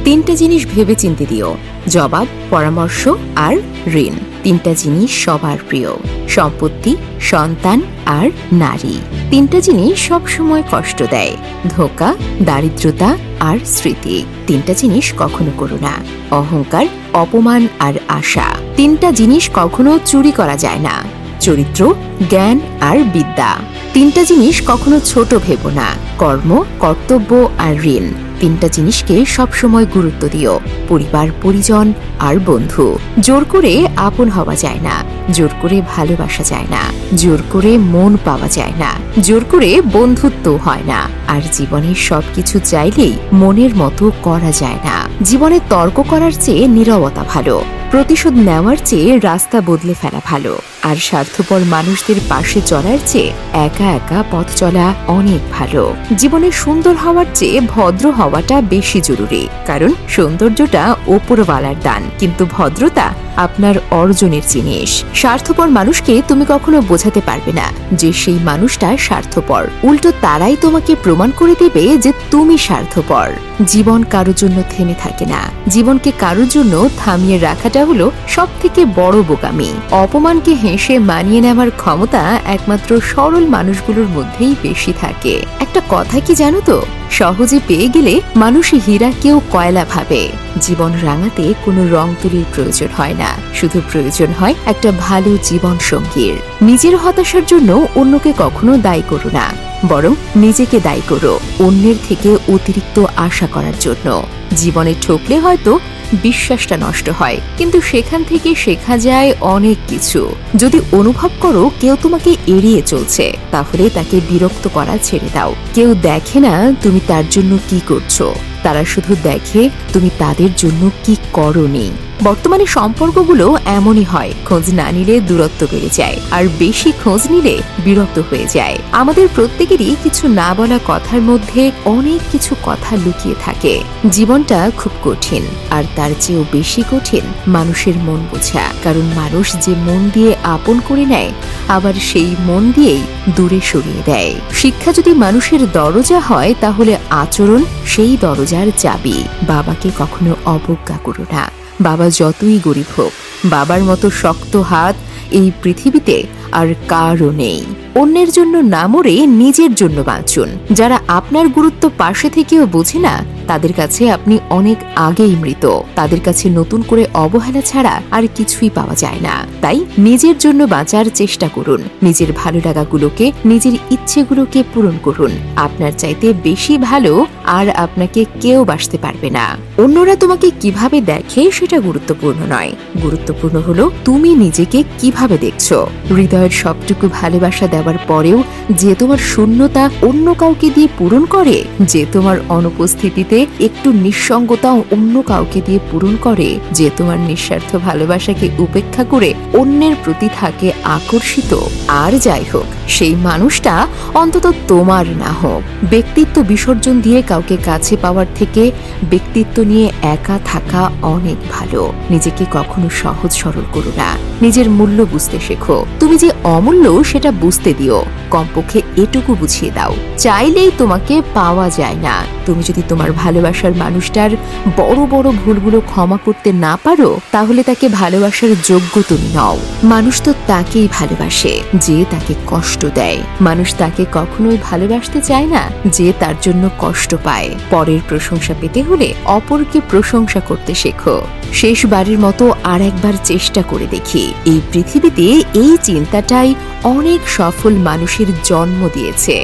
তিনটা জিনিস ভেবে চিন্তে দিও: জবাব, পরামর্শ আর ঋণ। তিনটা জিনিস সবার প্রিয়: সম্পত্তি, সন্তান আর নারী। তিনটা জিনিস সবসময় কষ্ট দেয়: ধোঁকা, দারিদ্রতা আর স্মৃতি। তিনটা জিনিস কখনো করো না: অহংকার, অপমান আর আশা। তিনটা জিনিস কখনো চুরি করা যায় না: চরিত্র, জ্ঞান আর বিদ্যা। তিনটা জিনিস কখনো ছোট ভেবো না: কর্ম, কর্তব্য আর ঋণ। তিনটা জিনিসকে সবসময় গুরুত্ব দিও: পরিবার, পরিজন আর বন্ধু। জোর করে আপন হওয়া যায় না, জোর করে ভালোবাসা যায় না, জোর করে মন পাওয়া যায় না, জোর করে বন্ধুত্ব হয় না। আর জীবনে সবকিছু চাইলেই মনের মতো করা যায় না। জীবনে তর্ক করার চেয়ে নীরবতা ভালো, প্রতিশোধ নেওয়ার চেয়ে রাস্তা বদলে ফেলা ভালো, আর স্বার্থপর মানুষদের পাশে চলার চেয়ে একা একা পথ চলা অনেক ভালো। জীবনে সুন্দর হওয়ার চেয়ে ভদ্র হওয়াটা বেশি জরুরি, কারণ সৌন্দর্যটা ওপরওয়ালার দান, কিন্তু ভদ্রতা আপনার অর্জনের জিনিস। স্বার্থপর মানুষকে তুমি কখনো বোঝাতে পারবে না যে সেই মানুষটা স্বার্থপর, উল্টো তারাই তোমাকে প্রমাণ করে দেবে যে তুমি স্বার্থপর। জীবন কারোর জন্য থেমে থাকে না, জীবনকে কারোর জন্য থামিয়ে রাখাটা হলো সব থেকে বড় বোকামি। অপমানকে হেসে মানিয়ে নেওয়ার ক্ষমতা একমাত্র সরল মানুষগুলোর মধ্যেই বেশি থাকে। একটা কথা কি জানো তো, সহজে পেয়ে গেলে মানুষ হীরাকেও কয়লা ভাবে। জীবন রাঙাতে কোনো রং তুলির প্রয়োজন হয় না, শুধু প্রয়োজন হয় একটা ভালো জীবন সঙ্গীর। নিজের হতাশার জন্য অন্যকে কখনো দায়ী করো না, বরং নিজেকে দায়ী করো অন্যের থেকে অতিরিক্ত আশা করার জন্য। জীবনে ঠকলে হয়তো বিশ্বাসটা নষ্ট হয়, কিন্তু সেখান থেকে শেখা যায় অনেক কিছু। যদি অনুভব করো কেউ তোমাকে এড়িয়ে চলছে, তাহলে তাকে বিরক্ত করা ছেড়ে দাও। কেউ দেখে না তুমি তার জন্য কি করছো, তারা শুধু দেখে তুমি তাদের জন্য কি করোনি। বর্তমানে সম্পর্কগুলো এমনই হয়, খোঁজ না নিলে দূরত্ব বেড়ে যায়, আর বেশি খোঁজ নিলে বিরক্ত হয়ে যায়। আমাদের প্রত্যেকেরই কিছু না বলা কথার মধ্যে অনেক কিছু কথা লুকিয়ে থাকে। জীবনটা খুব কঠিন, আর তার চেয়েও বেশি কঠিন মানুষের মন বোঝা, কারণ মানুষ যে মন দিয়ে আপন করে নেয়, আবার সেই মন দিয়েই দূরে সরিয়ে দেয়। শিক্ষা যদি মানুষের দরজা হয়, তাহলে আচরণ সেই দরজার চাবি। বাবাকে কখনো অবজ্ঞা করো না, বাবা যতই গরিব হোক, বাবার মতো শক্ত হাত এই পৃথিবীতে আর কারও নেই। অন্যের জন্য না মরে নিজের জন্য বাঁচুন। যারা আপনার গুরুত্ব পাশে থেকেও বোঝে না, তাদের কাছে আপনি অনেক আগেই মৃত। তাদের কাছে নতুন করে অবহেলা ছাড়া আর কিছুই পাওয়া যায় না। তাই নিজের জন্য বাঁচার চেষ্টা করুন, নিজের ভালো লাগাগুলোকে, নিজের ইচ্ছেগুলোকে পূরণ করুন। আপনার চাইতে বেশি ভালো আর আপনাকে কেউ বাসতে পারবে না। অন্যরা তোমাকে কিভাবে দেখে সেটা গুরুত্বপূর্ণ নয়, গুরুত্বপূর্ণ হলো তুমি নিজেকে কিভাবে দেখছো। হৃদয়ের সবটুকু ভালোবাসা দেওয়ার পরেও যে তোমার শূন্যতা অন্য কাউকে দিয়ে পূরণ করে, যে তোমার অনুপস্থিতিতে একটু নিঃসঙ্গতা অন্য কাউকে দিয়ে পূরণ করে, যে তোমার নিঃস্বার্থ ভালোবাসাকে উপেক্ষা করে অন্যের প্রতি থাকে আকর্ষিত, আর যাই হোক সেই মানুষটা অন্তত তোমার না হোক। ব্যক্তিত্ব বিসর্জন দিয়ে কাউকে কাছে পাওয়ার থেকে ব্যক্তিত্ব নিয়ে একা থাকা অনেক ভালো। নিজেকে কখনো সহজ সরল করো না, নিজের মূল্য বুঝতে শেখো। তুমি যে অমূল্য সেটা বুঝতে দিও, কমপক্ষে এটুকু বুঝিয়ে দাও, চাইলেই তোমাকে পাওয়া যায় না। তুমি যদি তোমার ভালোবাসার মানুষটার বড় বড় ভুলগুলো ক্ষমা করতে না পারো, তাহলে তাকে ভালোবাসার যোগ্য তুমি নও। মানুষ তো তাকেই ভালোবাসে যে তাকে কষ্ট দেয়। মানুষ তাকে কখনোই ভালোবাসতে চায় না যে তার জন্য কষ্ট পায়। পরের প্রশংসা পেতে হলে অপরকে প্রশংসা করতে শেখো। শেষবারের মতো আর একবার চেষ্টা করে দেখি। এই পৃথিবীতে এই চিন্তাটাই অনেক সফল মানুষের জন্ম দিয়েছে।